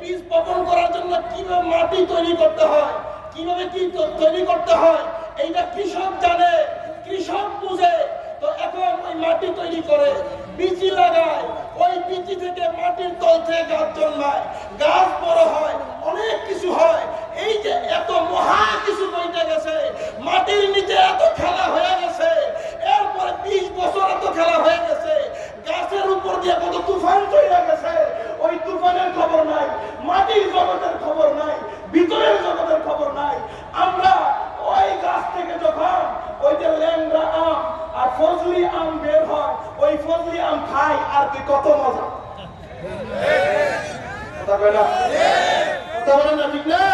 বীজ বপন করার জন্য কিভাবে মাটি তৈরি করতে হয়, কিভাবে কি তৈরি করতে হয়, এইটা কৃষক জানে, কৃষক বুঝে। তো এখন ওই মাটি তৈরি করে, বীজ লাগায়, ওই বীজ থেকে মাটির তল থেকে গাছ জন্মায়, গাছ বড় হয়, অনেক কিছু হয়। এই যে এত মহা কিছু বইতে গেছে, মাটির নিচে এত খেলা হয়ে গেছে, এরপরে 20 বছর এত খেলা হয়ে গেছে, গাছের উপর দিয়ে কত তুফান চলে গেছে, ওই তুফানের খবর নাই, মাটির জগতের খবর নাই, ভিতরের জগতের খবর নাই। আমরা ওই গাছ থেকে যখন ওই যে ল্যাংড়া আম আর ফজলি আম বের হয়, ওই ফজলি আম খাই আর কি কত মজা। কথা কয় না? কথা বলেন না, ঠিক না?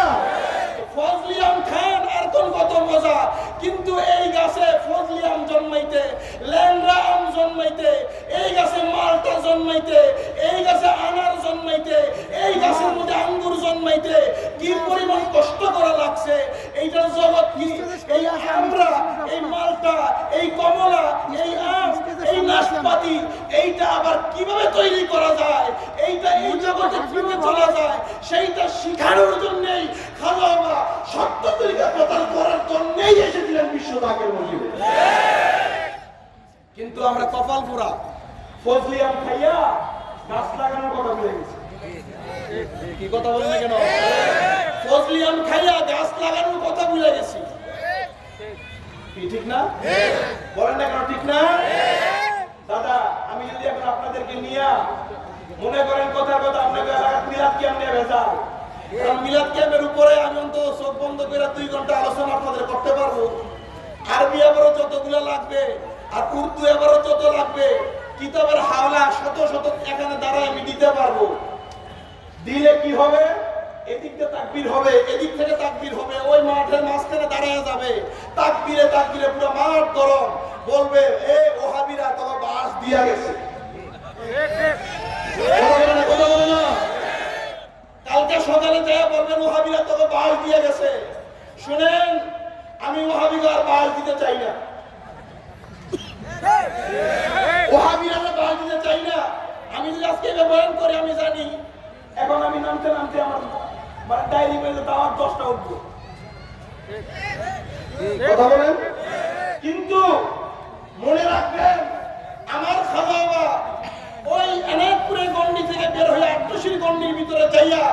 ফজলি আম খান আর কোন কত মজা। কিন্তু এই গাছে ফজলি আম জন্মাইতে, ল্যাংড়া আম জন্মাইতে, এই গাছে মালটা জন্মাইতে, এই গাছে আনার জন্মাইতে, এই গাছের মধ্যে আঙ্গুর জন্মাইতে কি পরিমাণ কষ্ট করা লাগছে। এইটার জগৎ কি? এই আমরা, এই মালটা, এই কমলা, এই আম, এই নাশপাতি, এইটা আবার কিভাবে তৈরি করা যায়, এইটা এই জগতে কিভাবে চলা যায়, সেইটা শিখানোর জন্যই খাজা বাবা সত্য তরিকা প্রচার করার জন্যই এসেছিলেন বিশ্বদাকের মসজিদে। কিন্তু আমরা কপাল পোড়া, ফজলি আম খাইয়া গাছ লাগানোর কথা ভুলে গেছি। কি কথা বলেন না কেন? ফজলি আম খাইয়া গাছ লাগানোর কথা ভুলে গেছি। কি ঠিক না? বলেন না কেন ঠিক না? দাদা, আমি যদি এখন আপনাদেরকে নিয়ে মনে করেন কথার কথা আপনাকে মিলাদ ক্যাম্প নিয়ে ভেজাল, কারণ মিলাদ ক্যাম্পের উপরে আমি অন্তত চোখ বন্ধ করে 2 ঘন্টা আলোচনা আপনাদের করতে পারবো। আরবি আবারও যতগুলো লাগবে, আর উর্দু আবারও যত লাগবে, কিতাবের হাওলা শত শত এখানে দাঁড়ায় আমি দিতে পারবো। দিলে কি হবে? এদিক দিয়ে তাকবীর হবে, এদিক থেকে তাকবীর হবে, ওই মাঠের মাঝখানে দাঁড়ায় যাবে, তাকবীরে তাকবীরে পুরো মাঠ গরম, বলবে এ ওহাবিরা তোমার বাস দিয়া গেছে। কথা বলে না? কালকে সকালে যায় বলবেন ওহাবিরা তোকে বাস দিয়ে গেছে। শুনেন, আমি ওহাবিগার বাস দিতে চাই না, ওহাবিরা বাস দিতে চাই না। আমি যদি আজকে বয়ান করি, আমি জানি এখন আমি নামতে নামতে আমার মানে ডায়েরি পেলে তো আমার 10টা উঠবো। কথা বলেন। কিন্তু মনে রাখবেন, আমার খাজা বাবা ওই এনায়তপুরের গন্ডি থেকে বের হয়ে আটশির গন্ডির ভিতরে যাইয়া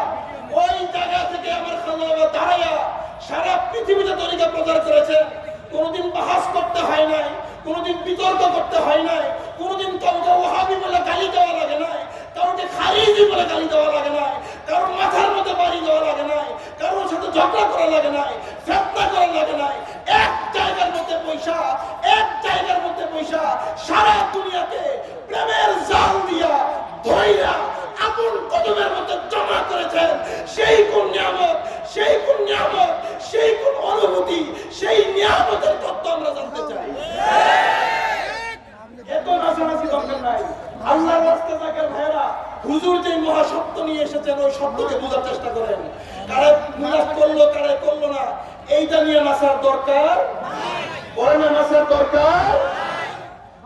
ওই জায়গা থেকে আমার খাজা বাবা দাঁড়াইয়া সারা পৃথিবীতে তরিকা প্রচার করেছে। কোনোদিন বাহাস করতে হয় নাই, কোনোদিন বিতর্ক করতে হয় নাই, কোনোদিন কাউকে ওহাবি বলে গালি দেওয়া লাগে নাই, কাউকে খারিজি বলে গালি দেওয়া লাগে নাই, কারোর মাথার মধ্যে বাড়ি দেওয়া লাগে নাই, কারোর সাথে ঝগড়া করা লাগে নাই, ফেতনা করা লাগে নাই। এক জায়গার মধ্যে পয়সা, এক জায়গার মধ্যে পয়সা সারা দুনিয়াকে প্রেমের জাল দিয়া ধইরা আপন কদমের মধ্যে জমা করেছেন। সেই কোন নিয়ামত, সেই কোন নিয়ামত, সেই কোন অনুভূতি, সেই নিয়ামতের তত্ত্ব আমরা জানতে চাই। এত নাচানাচি দরকার নাই। আল্লাহর রাস্তায় থাকেন ভাইরা, হুজুর যে মহাসত্য নিয়ে এসেছেন ওই সত্যকে বোঝার চেষ্টা করেন। কারে মুরাদ করলো, কারে করলো না, এইটা নিয়ে নাচার দরকার বলে না, নাচার দরকার।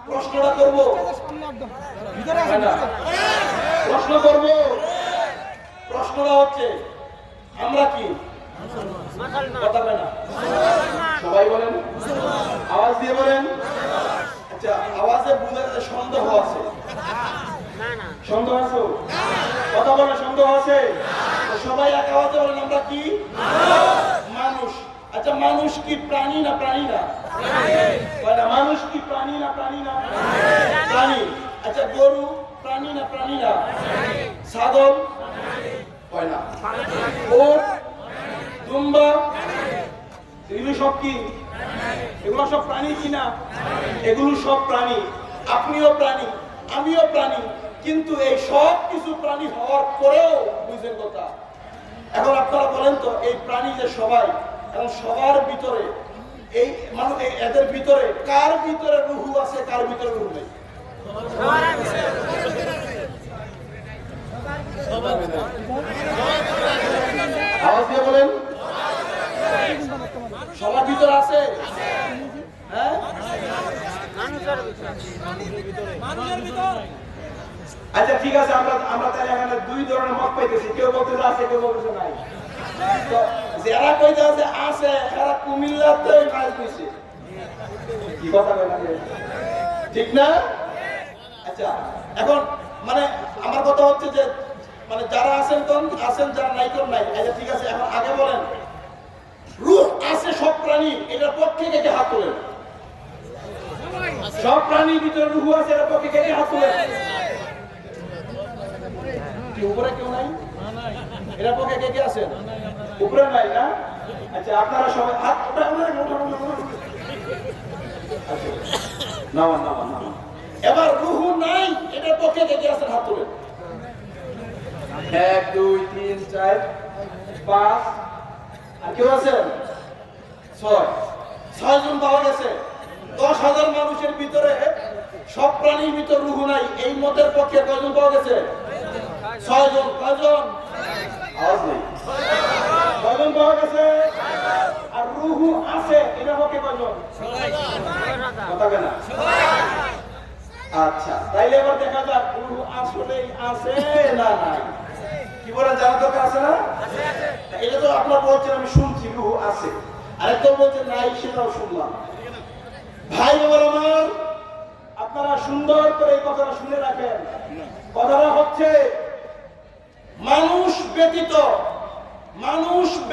প্রশ্নটা করবো, প্রশ্ন করবো। প্রশ্নটা হচ্ছে আমরা কি? কথা বলে না, সবাই বলেন, আওয়াজ দিয়ে বলেন। আচ্ছা, আওয়াজে বুঝে সন্দেহ আছে? সন্দেহ আছে? কথা বলে সন্দেহ আছে? সবাই এক আওয়াজে বলেন আমরা কি? মানুষ। আচ্ছা, মানুষ কি প্রাণী না প্রাণী না? মানুষ কি প্রাণী না প্রাণী না? প্রাণী। আচ্ছা, গরু প্রাণী না প্রাণী না? ছাগল হয় না, ওট, দুম্বা, এগুলো সব কি? এগুলো সব প্রাণী কিনা? এগুলো সব প্রাণী। আপনিও প্রাণী, আমিও প্রাণী। কিন্তু এই সব কিছু প্রাণী হওয়ার পরেও বুঝেন কথা, এখন আপনারা বলেন তো, এই প্রাণী যে সবাই, এবং সবার ভিতরে এই মানুষ, এদের ভিতরে কার ভিতরে রুহু আছে, কার ভিতরে রুহু নেই? আওয়াজ দিয়ে বলেন। সবার ভিতরে আছে? হ্যাঁ, আচ্ছা ঠিক ঠিক আছে, আমরা আমরা তাহলে এখানে দুই ধরনের মত পাইতেছি, কেউ বলতেছে আছে, কেউ বলতেছে নাই। তো যারা কইতাছে আছে এরা কুমিল্লাতে কাজ কইছে, কি কথা কয় না ঠিক না? আচ্ছা এখন মানে আমার কথা হচ্ছে যে মানে যারা আছেন কোন আছেন, যারা নাই কোন নাই। আচ্ছা ঠিক আছে, এখন আগে বলেন রূহ আছে সব প্রাণী, এটার পক্ষে কে হাত তোলেন? সব প্রাণীর ভিতরে রূহ আছে, এটার পক্ষে কে হাত তোলেন? কি উপরে কেউ নাই? এটার পক্ষে কে আছেন? উপরে নাই না? আচ্ছা আপনারা সবাই হাত নামান নামান নামান। এবার রূহ নাই, এটার পক্ষে কে আছেন? হাত তোলেন। 1 2 3 4 5 আর কেউ আছেন? 6 জন পাওয়া গেছে। 10,000 মানুষের ভিতরে সব প্রাণীর ভিতর রূহ নাই, এই মতের পক্ষে কয়জন পাওয়া গেছে? 6 জন। কয়জন? আওয়াজ নেই। কয়জন পাওয়া গেছে? আর রূহ আছে, এটা পক্ষে কয়জন? কথা কেন? আচ্ছা তাইলে এবার দেখা যাক রূহ আসলেই আছে না নাই। কি বলেন, জানা দরকার আছে না? এটা তো আপনারা বলছেন আমি শুনছি রূহ আছে, আরেকজন বলছেন নাই, সেটাও শুনলাম। ভাই আমার আপনারা সুন্দর করে এই কথাটা শুনে রাখেন। কথাটা হচ্ছে মানুষ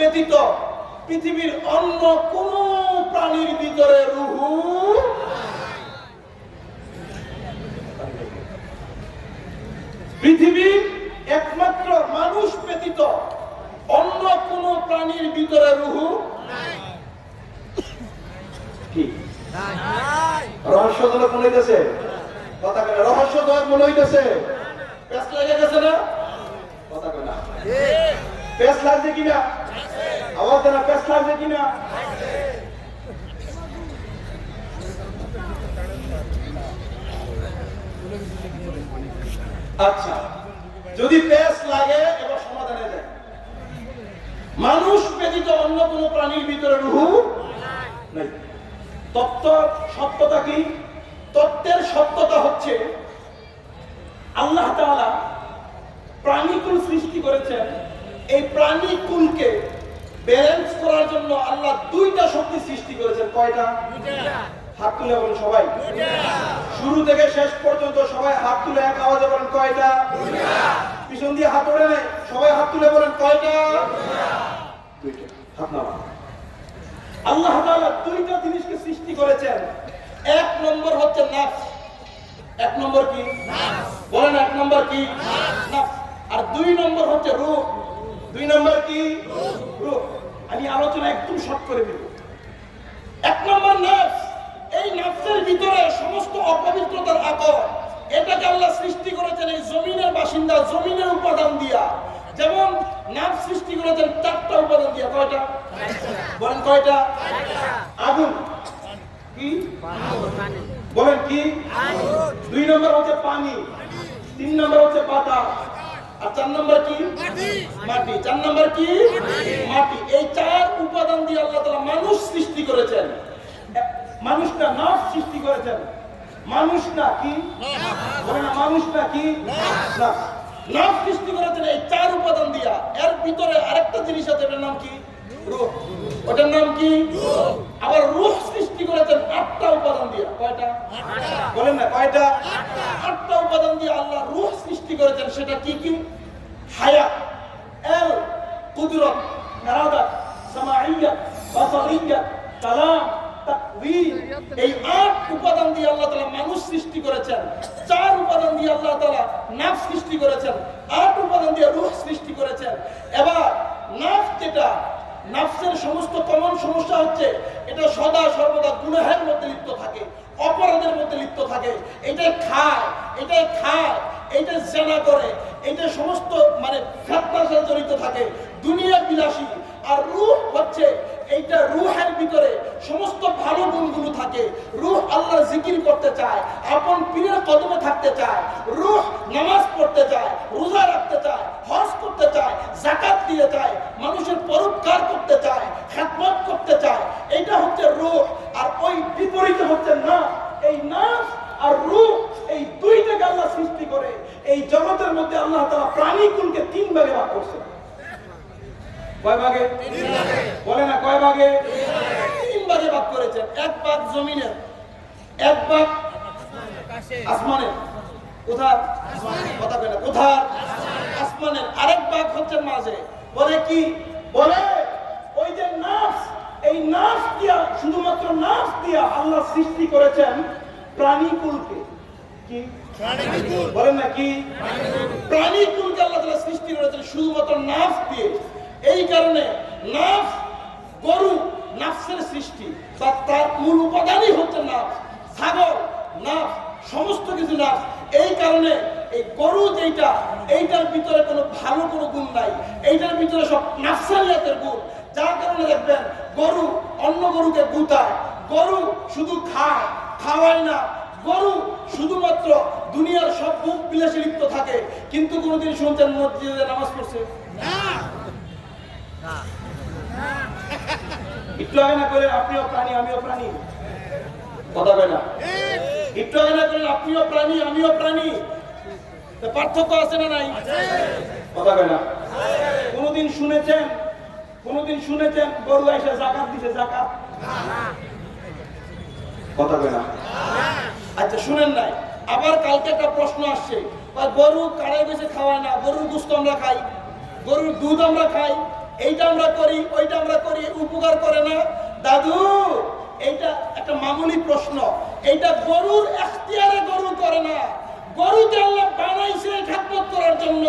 ব্যতীত পৃথিবীর অন্য কোন প্রাণীর ভিতরে রূহ, পৃথিবীর একমাত্র মানুষ ব্যতীত অন্য কোন প্রাণীর ভিতরে রূহ কি রহস্যজনক মনে হইতেছে? কথা কয় না? রহস্যজনক মনে হইতেছে? পেঁচ লেগে গেছে না? কথা কয় না? পেঁচ লাগছে কিনা? আওয়াজ দেন, পেঁচ লাগছে কিনা? আচ্ছা যদি পেঁচ লাগে এবার সমাধানে যায়। মানুষ ব্যতীত অন্য কোন প্রাণীর ভিতরে রূহ নাই। তত্ত্বের সত্যতা কি? তত্ত্বের সত্যতা হচ্ছে আল্লাহ তাআলা প্রাণীকুল সৃষ্টি করেছেন। এই প্রাণীকুলকে ব্যালেন্স করার জন্য আল্লাহ দুইটা শক্তি সৃষ্টি করেছেন। কয়টা? হাত তুলে বলেন সবাই, শুরু থেকে শেষ পর্যন্ত সবাই হাত তুলে এক আওয়াজে বলেন কয়টা? পিছন দিয়ে হাত ওড়ে নেই, সবাই হাত তুলে বলেন কয়টা? দুইটা। হাত নামান। আল্লাহ তাআলা দুইটা জিনিসকে সৃষ্টি করেছেন। এক নম্বর হচ্ছে নাফস। এক নম্বর কি? নাফস। বলেন এক নম্বর কি? নাফস। আর দুই নম্বর হচ্ছে রূহ। দুই নম্বর কি? রূহ। আমি আলোচনা একদম শর্ট করে দেব। এক নম্বর নাফস। এই নাফসের ভিতরে সমস্ত অপবিত্রতার আকর, এটাকে আল্লাহ সৃষ্টি করেছেন এই জমিনের বাসিন্দা, জমিনের উপাদান দিয়া। যেমন নাফস সৃষ্টি করেছেন 4টা উপাদান দিয়া। কয়টা? বলেন কয়টা? আগুন কি? বলেন কি? দুই নম্বর হচ্ছে পানি, 3 নম্বর হচ্ছে বাতাস, আর 4 নম্বর কি? মাটি। 4 নম্বর কি? মাটি। এই 4 উপাদান দিয়ে আল্লাহ তাআলা মানুষ সৃষ্টি করেছেন। মানুষ না নাফস সৃষ্টি করেছেন। মানুষ না কি? বলেন না, মানুষ না কি? নাফস। নাফস সৃষ্টি করেছেন এই 4 উপাদান দিয়া। এর ভিতরে আরেকটা জিনিস আছে, এটার নাম কি? রূহ। ওটার নাম কি? রূহ। আবার রূহ সৃষ্টি করেছেন 8টা উপাদান দিয়া। কয়টা? 8টা। বলেন না কয়টা? 8টা উপাদান দিয়ে আল্লাহ রূহ সৃষ্টি করেছেন। সেটা কি কি? হায়াত, এল, কুদরত, ইরাদাত, সামাইয়াত, বাসারিয়াত, কালাম, তাকবীর। এই 8 উপাদান দিয়ে আল্লাহ তাআলা মানুষ সৃষ্টি করেছেন। 4 উপাদান দিয়ে আল্লাহ তাআলা নাফস সৃষ্টি করেছেন। 8 উপাদান দিয়ে রূহ সৃষ্টি করেছেন। এবার নাফস যেটা, নাফসের সমস্ত কমন সমস্যা হচ্ছে এটা সদা সর্বদা গুনাহের মধ্যে লিপ্ত থাকে, অপরাধের মধ্যে লিপ্ত থাকে। এটাই খায়, এইটা জেনা করে, এইটা সমস্ত মানে ফিতনার সাথে জড়িত থাকে, দুনিয়া বিলাসী। আর রূহ হচ্ছে এইটা, রূহের ভিতরে সমস্ত ভালো গুণগুলো থাকে। রূহ আল্লাহর জিকির করতে চায়, আপন পীরের কদমে থাকতে চায়। রূহ নামাজ পড়তে চায়, রোজা রাখতে চায়, হজ করতে চায়, যাকাত দিতে চায়, মানুষের পরোপকার করতে চায়, খেদমত করতে চায়। এইটা হচ্ছে রূহ। আর ওই বিপরীতে হচ্ছে নাফস। এই নাফস আর রূহ এই দুইটাকে আল্লাহ সৃষ্টি করে এই জগতের মধ্যে আল্লাহ তাআলা প্রাণীকুলকে 3 ভাগে ভাগ করেছেন। কয় ভাগে? 3 ভাগে। বলে না কয় ভাগে? 3 ভাগে ভাগ করেছেন। এক ভাগ জমিনের, এক ভাগ আসমানের। কোথায়? কথা কয় না। কোথায়? আসমানের। আরেক ভাগ হচ্ছে মাঝে। বলে কি? বলে ওই যে নাফস, এই নাফস দিয়া, শুধুমাত্র নাফস দিয়া আল্লাহ সৃষ্টি করেছেন প্রাণীকুলকে। কি? প্রাণীকুল। বলেন না কি? প্রাণীকুলকে আল্লাহ তাআলা সৃষ্টি করেছেন শুধুমাত্র নাফস দিয়ে। এই কারণে নাফস, গরু নাফসের সৃষ্টি, তার মূল উপাদানই হচ্ছে নাফস। ছাগল নাফস, সমস্ত কিছু নাফস। এই কারণে এই গরু যেটা, এইটার ভিতরে কোনো ভালো কোনো গুণ নাই, এইটার ভিতরে সব নাফসানিয়াতের গুণ। যার কারণে দেখবেন গরু অন্য গরুকে গুতায়, গরু শুধু খায়, খাওয়ায় না, গরু শুধুমাত্র দুনিয়ার সব ভোগ বিলাসে লিপ্ত থাকে। কিন্তু কোনোদিন শুনছেন মসজিদে নামাজ পড়ছে? না। একটু আগে না করে আপনিও প্রাণী আমিও প্রাণী, কথা বলে না। একটু আগে না করে আপনিও প্রাণী আমিও প্রাণী, পার্থক্য আছে না নাই? কথা বলে না। কোনোদিন শুনেছেন, কোনোদিন শুনেছেন গরু এসে যাকাত দিছে? যাকাত কথা বলে না। আচ্ছা শুনেন নাই। আবার কালকে একটা প্রশ্ন আসছে, গরু কাড়াই বেশি খাওয়ায় না, গরুর গোশত আমরা খাই, গরুর দুধ আমরা খাই, এইটা আমরা করি, ওইটা আমরা করি, উপকার করে না? দাদু এইটা একটা মামুলি প্রশ্ন। এইটা গরুর এখতিয়ারে গরু করে না, গরুকে আল্লাহ বানাইছে খেদমত করার জন্য।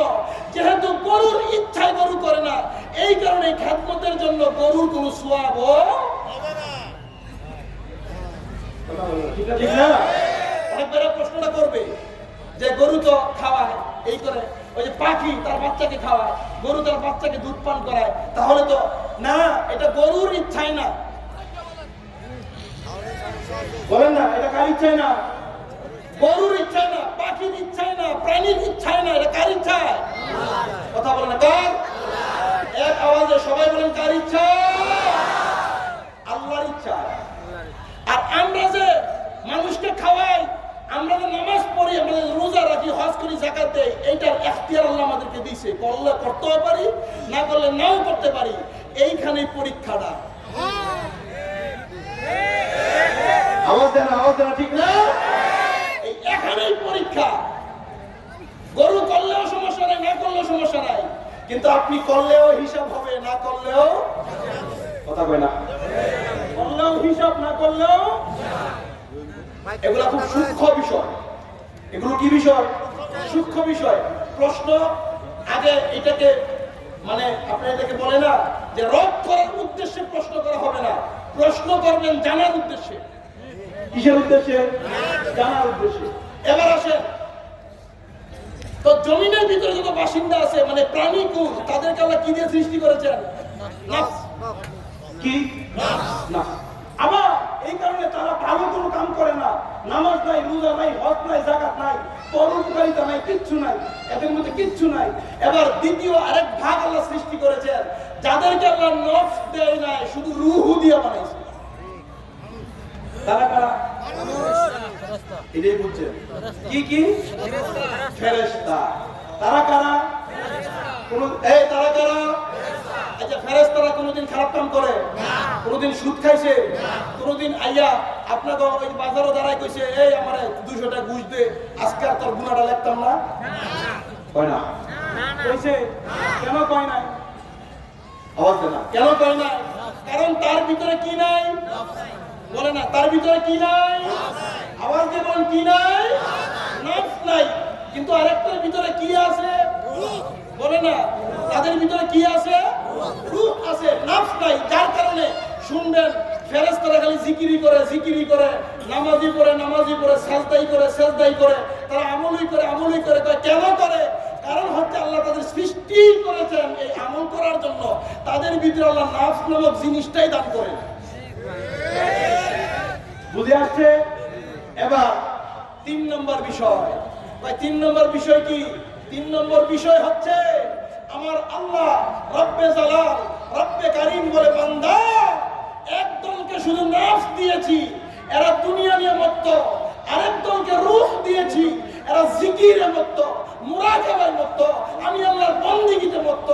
যেহেতু গরুর ইচ্ছায় গরু করে না, এই কারণে খেদমতের জন্য গরুর কোনো সওয়াব হবে না। ঠিক না? অনেক বেলা প্রশ্নটা করবে যে গরু তো খাওয়ায়, এই করে, ওই যে পাখি তার বাচ্চাকে খাওয়ায়, গরু তার বাচ্চাকে দুধ পান করায়, তাহলে তো না, এটা গরুর ইচ্ছাই না। বলেন না, এটা কার ইচ্ছাই না? গরুর ইচ্ছাই না, পাখির ইচ্ছাই না, প্রাণীর ইচ্ছাই না। এটা কার ইচ্ছায়? কথা বলেন না, কার? এক আওয়াজে সবাই বলেন কার ইচ্ছা? আল্লাহর ইচ্ছা। আর আমরা যে মানুষকে খাওয়াই, আমরা যে নামাজ পড়ি, আমরা যে রোজা রাখি, হজ করি, যাকাত দেই, এইটার এখতিয়ার আল্লাহ আমাদেরকে দিয়েছে। করলে করতেও পারি, না করলে নাও করতে পারি। এইখানেই পরীক্ষাটা। আওয়াজ দেন, আওয়াজ দেন, ঠিক না? এই এখানেই পরীক্ষা। গরু করলেও সমস্যা নাই, না করলেও সমস্যা নাই, কিন্তু আপনি করলেও হিসাব হবে, না করলেও, কথা কয় না, করলেও হিসাব, না করলেও। এগুলো খুব সূক্ষ্ম বিষয়। এগুলো কি বিষয়? সূক্ষ্ম বিষয়। প্রশ্ন আগে এটাকে, মানে আপনি এটাকে বলে না যে রদ করার উদ্দেশ্যে প্রশ্ন করা হবে না, প্রশ্ন করবেন জানার উদ্দেশ্যে। কিসের উদ্দেশ্যে? জানার উদ্দেশ্যে। এবার আসেন তো, জমিনের ভিতরে যত বাসিন্দা আছে, মানে প্রাণী কুল, তাদেরকে আল্লাহ কি দিয়ে সৃষ্টি করেছেন? নাফস। কি? নাফস। আবার এই কারণে তারা ভালো কোনো কাম করে না, নামাজ নাই, রোজা নাই, হজ নাই, যাকাত নাই, পরোপকারিতা নাই, কিচ্ছু নাই, এদের মধ্যে কিচ্ছু নাই। এবার দ্বিতীয় আরেক ভাগ আল্লাহ সৃষ্টি করেছেন, যাদেরকে আল্লাহ নফস দেয় নাই, শুধু রূহ দিয়ে বানাইছে। তারা কারা? এটাই বুঝছেন? কি কি? ফেরেশতা। তারা কারা? এই তারা কারা? আচ্ছা, ফেরেশতারা কোনোদিন খারাপ কাম করে? কোনোদিন সুদ খাইছে? কোনোদিন আইয়া আপনাকে ওই বাজারও দাঁড়ায় কইছে, এই আমারে 200 টাকা ঘুষ দে, আজকে আর তোর গুনাহটা লিখতাম না? কয় না? কইছে? কেন কয় নাই? আওয়াজ দেন না। কেন কয় নাই? কারণ তার ভিতরে কি নাই? বলে না, তার ভিতরে কি নাই? আওয়াজ দিয়ে বলেন, কি নাই? নাফস নাই। কিন্তু আরেকটার ভিতরে কি আছে? বলে না, তাদের ভিতরে কি আছে? রূহ আছে, নাফস নাই। যার কারণে শুনবেন ফেরেশতারা খালি জিকিরি করে, জিকিরি করে, নামাজি পড়ে, নামাজি পড়ে, সাজদাই করে, সাজদাই করে, তারা আমলই করে, আমলই করে। কেন করে? কারণ হচ্ছে আল্লাহ তাদের সৃষ্টি করেছেন এই আমল করার জন্য। তাদের ভিতরে আল্লাহ নাফস নামক জিনিসটাই দান করেন। বুঝে আসছে? এবার 3 নম্বর বিষয়। 3 নম্বর বিষয় কি? 3 নম্বর বিষয় হচ্ছে আমার আল্লাহ রব্বে জালাল, রব্বে কারীম বলে, বান্দা একদলকে শুধু নাফস দিয়েছি, এরা দুনিয়া নিয়ে মত্ত, আরেক দলকে রূহ দিয়েছি, এরা জিকিরে মত্ত, মুরাকাবায় মত্ত, আমি আল্লাহর বন্দেগীতে মত্ত।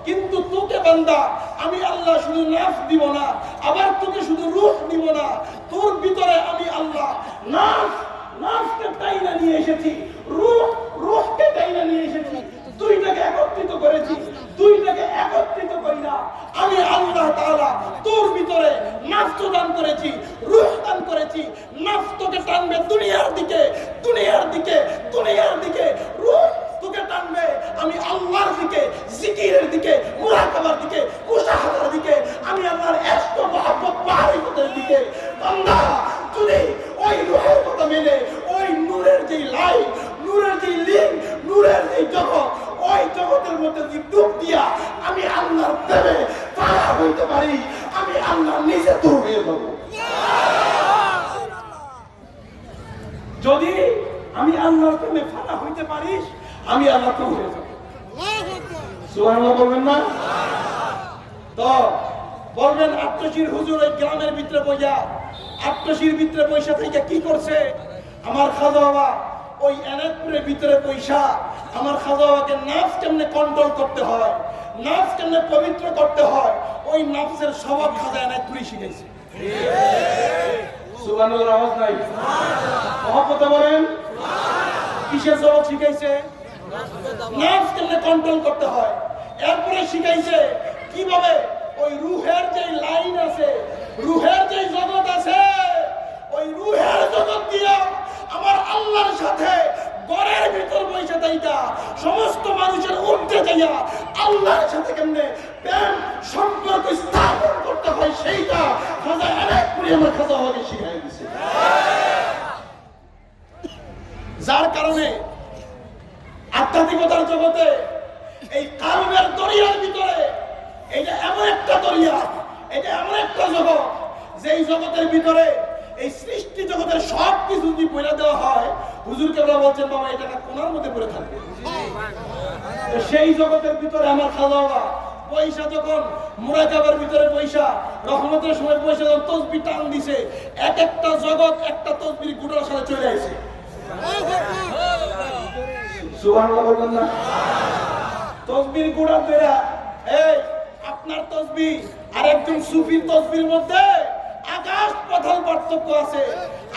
কিন্তু তোকে বান্দা আমি আল্লাহ শুধু নাফস দিব না, আবার তোকে শুধু রূহ দিব না, তোর ভিতরে আমি আল্লাহ নাফসকে টাইনা নিয়ে এসেছি, রূহকে টাইনা নিয়ে এসেছি, দুইটাকে একত্রিত করেছি। দুইটাকে একত্রিত কইরা আমি আল্লাহ তাআলা তোর ভিতরে নাফস দান করেছি, রূহ দান করেছি। নাফস তোকে টানবে দুনিয়ার দিকে, দুনিয়ার দিকে, দুনিয়ার দিকে। রূহ তোকে টানবে আমি আল্লাহর দিকে, জিকিরের দিকে, মুরাকাবার দিকে, মুশাহাদার দিকে, আমি আল্লাহর ইশক মহব্বত মারিফতের দিকে। বান্দা যদি ওই রূহের কথা মেনে ওই নূরের যে লাইট, নূরের যে লিঙ্ক, নূরের যে জগৎ, ওই জগতের মধ্যে যদি ডুব দিয়া আমি আল্লাহর প্রেমে পারা হইতে পারি, আমি আল্লাহ নিজে তোর হয়ে যাব। যদি আমি আল্লাহর প্রেমে ফানা হইতে পারিস, আমি আল্লাহ তোর হয়ে যাব। সুবহানাল্লাহ বলবেন না? তো বলবেন আট্টশির হুজুর ওই গ্রামের ভিতরে বইয়া, আট্টশির ভিতরে পয়সা থেকে কি করছে? আমার খাজা বাবা ওই এনায়তপুরের ভিতরে পয়সা, আমার খাজা বাবাকে নাফস কেমনে কন্ট্রোল করতে হয়, নাফস কেমনে পবিত্র করতে হয়, ওই নাফসের স্বভাব খাজা এনায়তপুরি শিখাইছে। সুবহানাল্লাহ আওয়াজ নাই? মহব্বত বলেন কিসের জবাব শিখাইছে? নাফস কেমনে কন্ট্রোল করতে হয়। এরপরে শিখাইছে কিভাবে ওই রূহের যে লাইন আছে, রূহের যে জগৎ আছে, ওই রূহের জগৎ দিয়া আমার আল্লাহর সাথে ঘরের ভিতর বসে থাইকা সমস্ত মানুষের উঠতে যাইয়া আল্লাহর সাথে কেমনে প্রেম সম্পর্ক স্থাপন করতে হয়, সেইটা খাজা এনায়তপুরি আমার খাজা বাবাকে শিখাই দিয়েছে। যার কারণে আধ্যাত্মিকতার জগতে এই কারণের দরিয়ার ভিতরে এটা এমন একটা দরিয়া, এটা এমন একটা জগৎ, যেই জগতের ভিতরে এই সৃষ্টি জগতের সব কিছু যদি বলে দেওয়া হয়, হুজুর কেবলা বলছেন বাবা এটা না কোনার মধ্যে পড়ে থাকবে। সেই জগতের ভিতরে আমার খাজা বাবা পয়সা যখন মুরাকাবার ভিতরে পয়সা, রহমতের সময় পয়সা যখন তসবিহ টান দিছে, এক একটা জগৎ একটা তসবিহ গুটার সাথে চলে আসে। সুবহানাল্লাহ বলবেন না? তসবিহ গুড়া বেরা, এই আপনার তসবিহ আর একজন সুফির তসবির মধ্যে আকাশ পাতাল পার্থক্য আছে।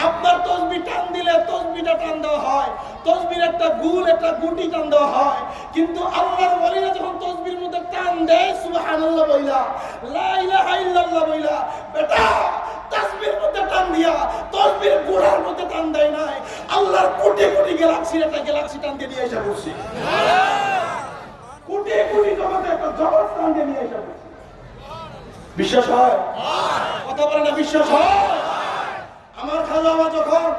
আপনার তসবিহ টান দিলে তসবিহটা টান দেওয়া হয়, তসবির একটা গুল একটা গুটি টান দেওয়া হয়, কিন্তু আল্লাহর ওলিরা যখন তসবির মধ্যে টান দেয় সুবহানাল্লাহ বইলা, লা ইলাহা ইল্লাল্লাহ বইলা, বেটা তসবির মধ্যে টান দিয়া তসবির গুড়ার মধ্যে টান দেয় নাই, আল্লাহর কোটি কোটি গ্যালাক্সির একটা গ্যালাক্সি টান দিয়ে এসে বসে, কোটি কোটি জগতে একটা জগৎ টান দিয়ে নিয়ে এসে বসে। বিশ্বাস হয়? কথা বলে না বিশ্বাস হয়? আমার খাজা বাবা যখন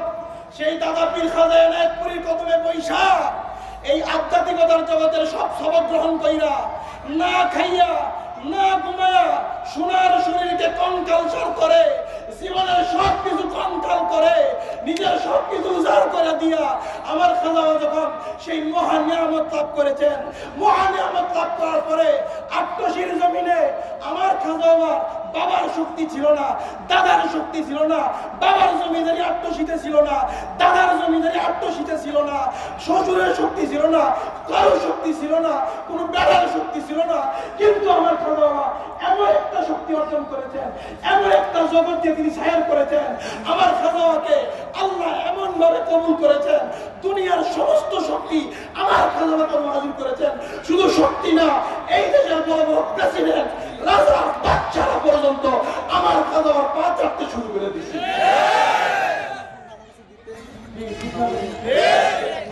সেই দাদা পীর খাজা এনায়েতপুরীর কদমে বৈশা এই আধ্যাত্মিকতার জগতের সব সবক গ্রহণ কইরা, না খাইয়া না ঘুমায়া সোনার শরীরকে কঙ্কালসার করে, জীবনের সব কিছু কঙ্কাল করে, নিজের সব কিছু উজাড় করে দিয়া আমার খাজা বাবা যখন সেই মহা নিয়ামত লাভ করেছেন, মহা নিয়ামত লাভ করার পরে আট্টশির জমিনে আমার খাজা বাবার শক্তি ছিল না, দাদার শক্তি ছিল না, বাবার জমিদারি আট্টশিতে ছিল না, দাদার জমিদারি আট্টশিতে ছিল না, শ্বশুরের শক্তি ছিল না, কারো শক্তি ছিল না, কোনো বেড়ার শক্তি ছিল না, কিন্তু আমার খাজা বাবা এমন একটা শক্তি অর্জন করেছেন, এমন একটা জগৎ দিয়ে তিনি ছায়ার করেছেন। আমার খাজা বাবাকে আল্লাহ এমন ভাবে কবুল করেছেন, দুনিয়ার সমস্ত শক্তি আমার খাজা বাবাকে হাজির করেছেন। শুধু শক্তি না, এই দেশের বড় বড় প্রেসিডেন্ট, রাজা, বাচ্চারা পর্যন্ত আমার খাজা বাবার পা চাটতে শুরু করে দিয়েছে।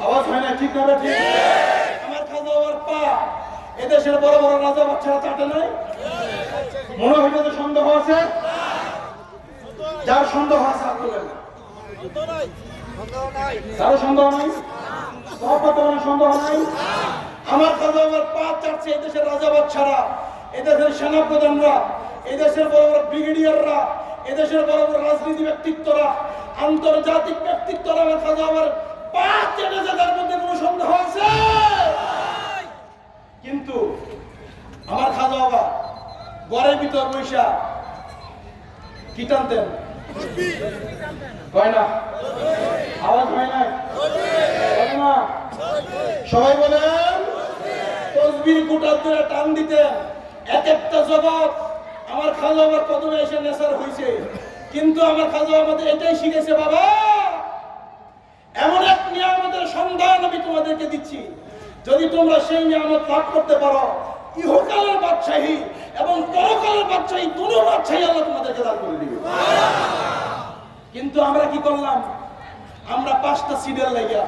আওয়াজ হয় না? ঠিক না? ঠিক। আমার খাজা বাবার পা এদেশের বড় বড় রাজা বাচ্চারা চাটে নাই? মনে হইতে তো সন্দেহ আছে? যার সন্দেহ আছে হাত তোলেন। কারো সন্দেহ নাই? সন্দেহ নাই? আমার খাজা বাবার পা চাটছে এদেশের রাজা বাচ্চারা, এদেশের সেনাপ্রধানরা, এদেশের বড় বড় ব্রিগেডিয়াররা, এদেশের বড় বড় রাজনীতি ব্যক্তিত্বরা, আন্তর্জাতিক ব্যক্তিত্বরা আমার খাজা বাবার পা চেটেছে, তার মধ্যে কোনো সন্দেহ আছে? কিন্তু আমার খাজা বাবা ঘরের ভিতর বৈশা কি টানতেন? কয় না? আওয়াজ হয় না? সবাই বলেন তসবির গোটার ধরে টান দিতেন। এক একটা জগৎ আমার খাজা আমার কদমে এসে নেশার হয়েছে, কিন্তু আমার খাজা আমাদের এটাই শিখেছে, বাবা এমন এক নিয়ামতের সন্ধান আমি তোমাদেরকে দিচ্ছি, যদি তোমরা সেই নিয়ামত লাভ করতে পারো, ইহকালের বাদশাহী এবং পরকালের বাদশাহী, দুটো বাদশাহী আল্লাহ তোমাদেরকে দান করে দিবে। কিন্তু আমরা কি করলাম? আমরা 5টা সিটের লাগিয়া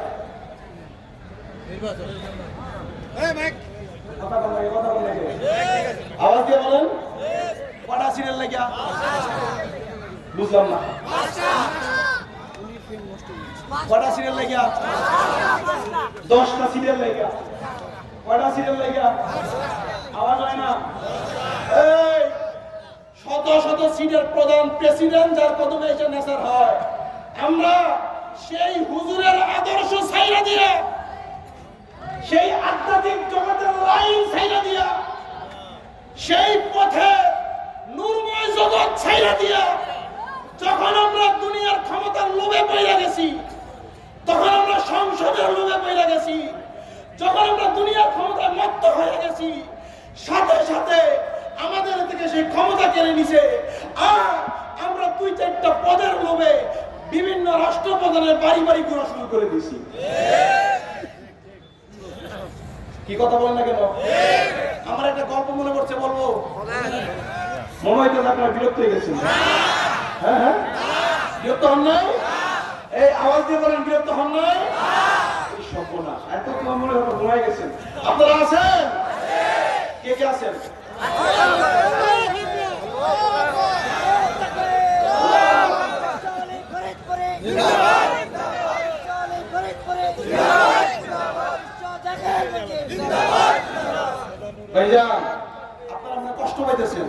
আওয়াজ দিয়ে বলেন, কটা সিটের লাগিয়া? বুঝলাম না। কটা সিটের লাগিয়া? 10টা সিটের লাগিয়া। কটা সিটের লাগিয়া? আওয়াজ হয় না? এই শত শত সিটের প্রধান প্রেসিডেন্ট যার কদমে এসে নেশার হয়, আমরা সেই হুজুরের আদর্শ ছাইরা দিয়া, সেই আধ্যাত্মিক জগতের লাইন ছাইরা দিয়া, সেই পথে নূরময় জগৎ ছাইরা দিয়া, যখন আমরা দুনিয়ার ক্ষমতার লোভে পড়ে গেছি, তখন আমরা সংসদের লোভে পড়ে গেছি, যখন আমরা দুনিয়ার ক্ষমতায় মত্ত হয়ে গেছি, সাথে সাথে আমাদের থেকে সেই ক্ষমতা কেড়ে নিছে। আর আমরা 2-4টা পদের লোভে বিভিন্ন রাষ্ট্রপ্রধানের বাড়ি বাড়ি ঘোরা শুরু করে দিয়েছি। কি কথা বলেন না কেন? আমার একটা গল্প মনে পড়ছে, বলবো? মনে হইতে আপনারা বিরক্ত হয়ে গেছেন? হ্যাঁ হ্যাঁ, বিরক্ত হন নাই? এই আওয়াজ দিয়ে বলেন, বিরক্ত হন নাই? সর্বনাশ, এত তোমার মনে হয় ঘুমাই গেছেন। আপনারা আছেন? কে কে আছেন? ভাইজান, আপনারা মনে কষ্ট পাইতেছেন?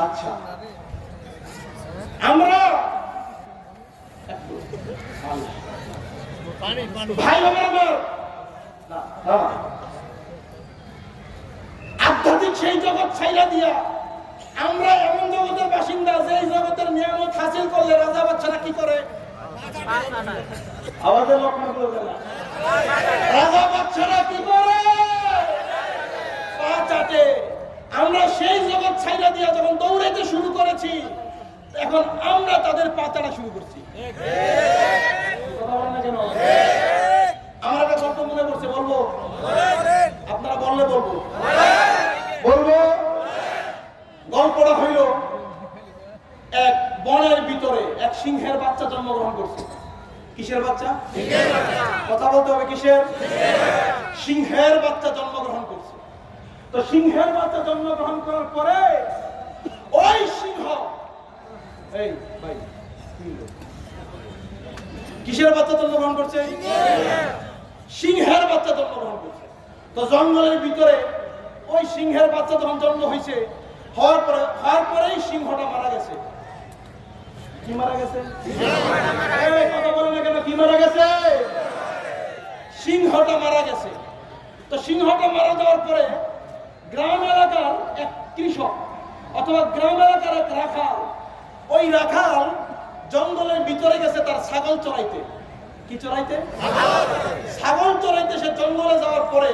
আচ্ছা, আমরা ভাই আমার আধ্যাত্মিক সেই জগৎ ছাইরা দিয়া আমরা এমন জগতের বাসিন্দা, যে জগতের নিয়ামত হাসিল করলে রাজা বাচ্চারা কি করে? আমাদের লক্ষ্য করবেন, রাজা বাচ্চারা কি করে? পা চাটে। আমরা সেই জগৎ ছাইরা দিয়া যখন দৌড়াইতে শুরু করেছি, এখন আমরা তাদের পা চাটা শুরু করছি। কথা বলেন না কেন? আমার একটা গল্প মনে পড়ছে, বলবো? আপনারা বললে বলবো? বলবো। গল্পটা হইল, এক বনের ভিতরে এক সিংহের বাচ্চা জন্মগ্রহণ করছে। কিসের বাচ্চা? কথা বলতে হবে, কিসের? সিংহের বাচ্চা জন্মগ্রহণ করছে। তো সিংহের বাচ্চা জন্মগ্রহণ করার পরে ওই সিংহ, এই ভাই, কিসের বাচ্চা জন্মগ্রহণ করছে? সিংহের বাচ্চা জন্মগ্রহণ করছে। তো জঙ্গলের ভিতরে ওই সিংহের বাচ্চা যখন জন্ম হয়েছে, হওয়ার পরেই সিংহটা মারা গেছে। কি মারা গেছে? কথা বলে না কেন? কি মারা গেছে? সিংহটা মারা গেছে। তো সিংহটা মারা যাওয়ার পরে গ্রাম এলাকার এক কৃষক অথবা গ্রাম এলাকার এক রাখাল, ওই রাখাল জঙ্গলের ভিতরে গেছে তার ছাগল চড়াইতে। কি চড়াইতে? ছাগল চড়াইতে। সে জঙ্গলে যাওয়ার পরে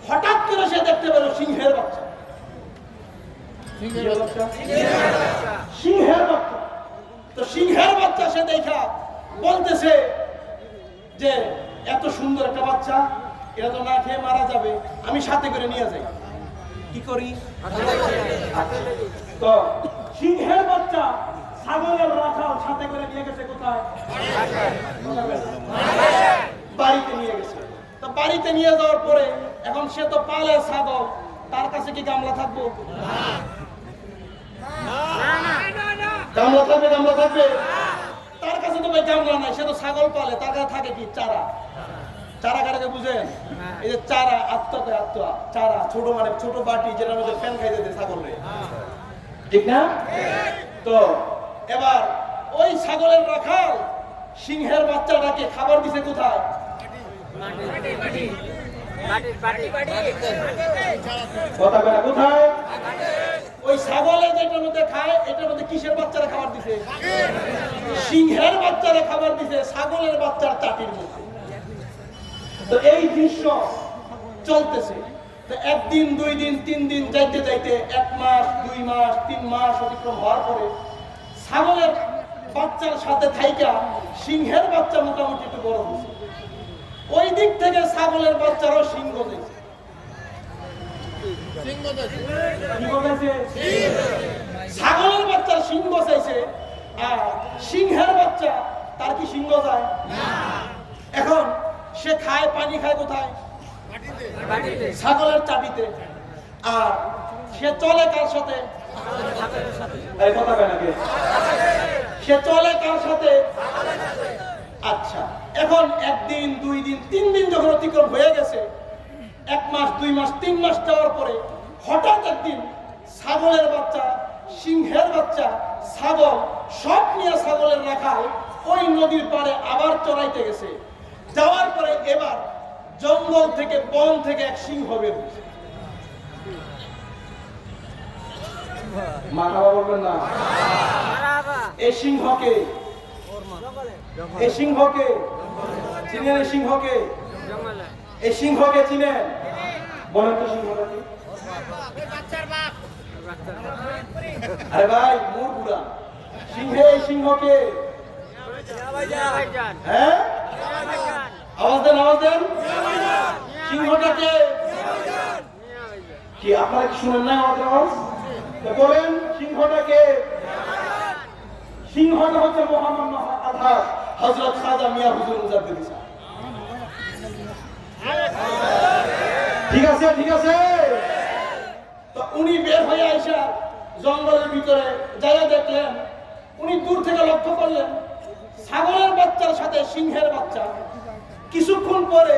হঠাৎ করে সে দেখতে পেল সিংহের বাচ্চা। সিংহের বাচ্চা। তো সিংহের বাচ্চা সে দেখা বলতেছে যে এত সুন্দর একটা বাচ্চা, এটা তো না খেয়ে মারা যাবে, আমি সাথে করে নিয়ে যাই। কি করি? তো সিংহের বাচ্চা ছাগলের রাখাল সাথে করে নিয়ে গেছে কোথায়? বাড়িতে নিয়ে গেছে। তো বাড়িতে নিয়ে যাওয়ার পরে এখন সে তো পালে ছাগল, তার কাছে কি গামলা থাকবো? গামলা থাকবে? গামলা থাকবে? তার কাছে তো ভাই গামলা নাই, সে তো ছাগল পালে, তার কাছে থাকে কি? চারা। চারা কাটাকে বুঝেন? এই যে চারা, চারা, ছোট মানে ছোট বাটি, যেটার মধ্যে ফ্যান খাইতে দেয় ছাগলরে, ঠিক না? তো এবার ওই ছাগলের রাখাল সিংহের বাচ্চাটাকে খাবার দিছে কোথায়? কোথায়? ওই ছাগলে যেটার মধ্যে খায় এটার মধ্যে কিসের বাচ্চারা খাবার দিছে? সিংহের বাচ্চারা খাবার দিছে ছাগলের বাচ্চার চাটির মধ্যে। তো এই দৃশ্য চলতেছে। তো একদিন, 2 দিন, 3 দিন যাইতে যাইতে 1 মাস, 2 মাস, 3 মাস অতিক্রম হওয়ার পরে ছাগলের বাচ্চার সাথে থাইকা সিংহের বাচ্চা মোটামুটি একটু বড় হয়েছে। ওই দিক থেকে ছাগলের বাচ্চারও সিংহ গজাইছে। ছাগলের বাচ্চার সিংহ গজাইছে, আর সিংহের বাচ্চা তার কি সিংহ যায় না। এখন সে খায়, পানি খায় কোথায়? ছাগলের চাবিতে। আর সে চলে কার সাথে? এই কথা কয় নাকি? সে চলে কার সাথে? আচ্ছা, এখন 1 দিন, 2 দিন, 3 দিন যখন অতিক্রম হয়ে গেছে, 1 মাস, 2 মাস, 3 মাস যাওয়ার পরে হঠাৎ একদিন ছাগলের বাচ্চা, সিংহের বাচ্চা, ছাগল সব নিয়ে ছাগলের রাখাল ওই নদীর পাড়ে আবার চড়াইতে গেছে। যাওয়ার পরে এবার জঙ্গল থেকে, বন থেকে এক সিংহ বের হয়েছে। মারাবা বলবেন না? এই সিংহকে, এই সিংহকে চিনেন? এই সিংহকে, এই সিংহকে চিনেন? বলেন তো সিংহটা কি? আরে ভাই মোর বুড়া, সিংহে, এই সিংহকে? হ্যাঁ, আওয়াজ দেন, আওয়াজ দেন। সিংহটাকে কি আপনারা কি শুনেন না আমাদের আওয়াজ? বলেন সিংহটাকে? সিংহটা হচ্ছে মোহাম্মদ আধার হযরত খাজা মিয়া হুজুর মুজাদ্দিদ সাহেব। ঠিক আছে, ঠিক আছে। তো উনি বের হয়ে আইসা জঙ্গলের ভিতরে যাইয়া দেখলেন, উনি দূর থেকে লক্ষ্য করলেন ছাগলের বাচ্চার সাথে সিংহের বাচ্চা। কিছুক্ষণ পরে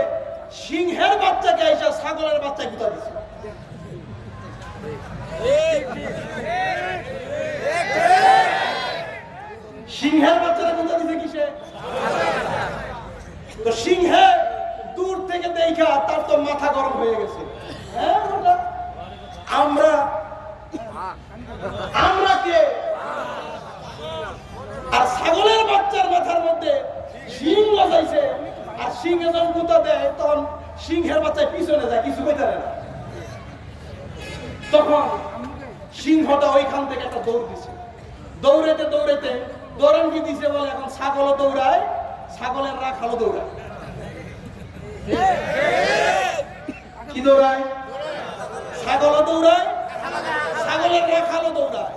সিংহের বাচ্চাকে আইসা ছাগলের বাচ্চা গুতা দিচ্ছে। সিংহের বাচ্চারা গুতা দিছে কিসে? তো সিংহে দূর থেকে দেখা তার তো মাথা গরম হয়ে গেছে। হ্যাঁ, আমরা কে? আর ছাগলের বাচ্চার মাথার মধ্যে সিং লাগাইছে, আর সিংহে যখন গুতা দেয় তখন সিংহের বাচ্চা পিছনে যায়, কিছু কইতে পারে না। তখন সিংহটা ওইখান থেকে একটা দৌড় দিছে। দৌড়াইতে দৌড়াইতে দৌড়ানকি দিছে বলে এখন ছাগলও দৌড়ায়, ছাগলের রাখালও দৌড়ায়। কি দৌড়ায়? ছাগলও দৌড়ায়, ছাগলের রাখালও দৌড়ায়।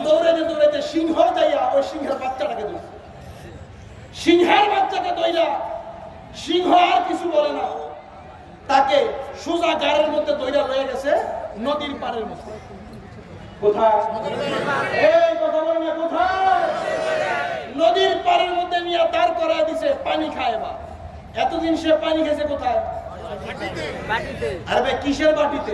দৌড়াইতে দৌড়াইতে সিংহ যাইয়া ওই সিংহের বাচ্চাটাকে ধরছে। সিংহের বাচ্চাকে দইলা সিংহ আর কিছু বলে না, তাকে সোজা গাড়ের মধ্যে দইরা লয়ে গেছে নদীর পাড়ের মধ্যে। কোথায়? এই কথা বলে না, কোথায়? নদীর পাড়ের মধ্যে নিয়ে দাঁড় করায় দিছে, পানি খায়। এবার এতদিন সে পানি খেয়েছে কোথায়? আরে ভাই কিসের বাটিতে?